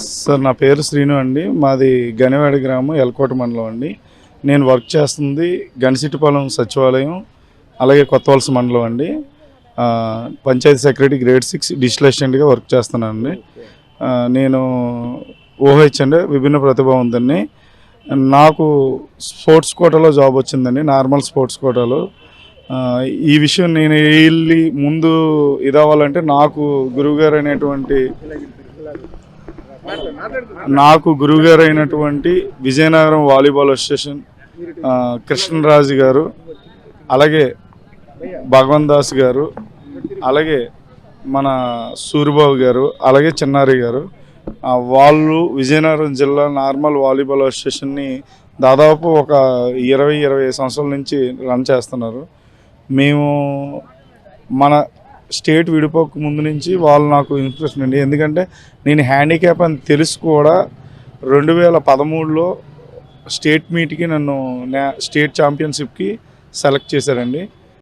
Sir నా పేరు శ్రీను అండి. మాది గనివాడ గ్రామం ఎల్కోట మండలం అండి. నేను వర్క్ చేస్తుంది గనిసిటిపాలెం సచివాలయం, అలాగే కొత్తవలస మండలం అండి. పంచాయతీ సెక్రటరీ గ్రేడ్ 6 డిజిటల్ అసిస్టెంట్గా వర్క్ చేస్తున్నానండి. నేను ఓహెచ్ అండి, విభిన్న ప్రతిభావంతుడిని. నాకు స్పోర్ట్స్ కోటాలో జాబ్ వచ్చిందండి, నార్మల్ స్పోర్ట్స్ కోటాలో. ఈ విషయం నేను వెళ్ళి ముందు ఇదవ్వాలంటే నాకు గురువుగారు అయినటువంటి విజయనగరం వాలీబాల్ అసోసియేషన్ కృష్ణరాజు గారు, అలాగే భగవంత్ దాస్ గారు, అలాగే మన సూరిబాబు గారు, అలాగే చిన్నారి గారు, వాళ్ళు విజయనగరం జిల్లా నార్మల్ వాలీబాల్ అసోసియేషన్ని దాదాపు ఒక 20-25 సంవత్సరాల నుంచి రన్ చేస్తున్నారు. మేము మన స్టేట్ విడిపోక ముందు నుంచి వాళ్ళు నాకు ఇన్స్పిరేషన్ అండి. ఎందుకంటే నేను హ్యాండిక్యాప్ అని తెలుసు కూడా 2013లో స్టేట్ మీట్కి నన్ను స్టేట్ ఛాంపియన్షిప్కి సెలెక్ట్ చేశారండి.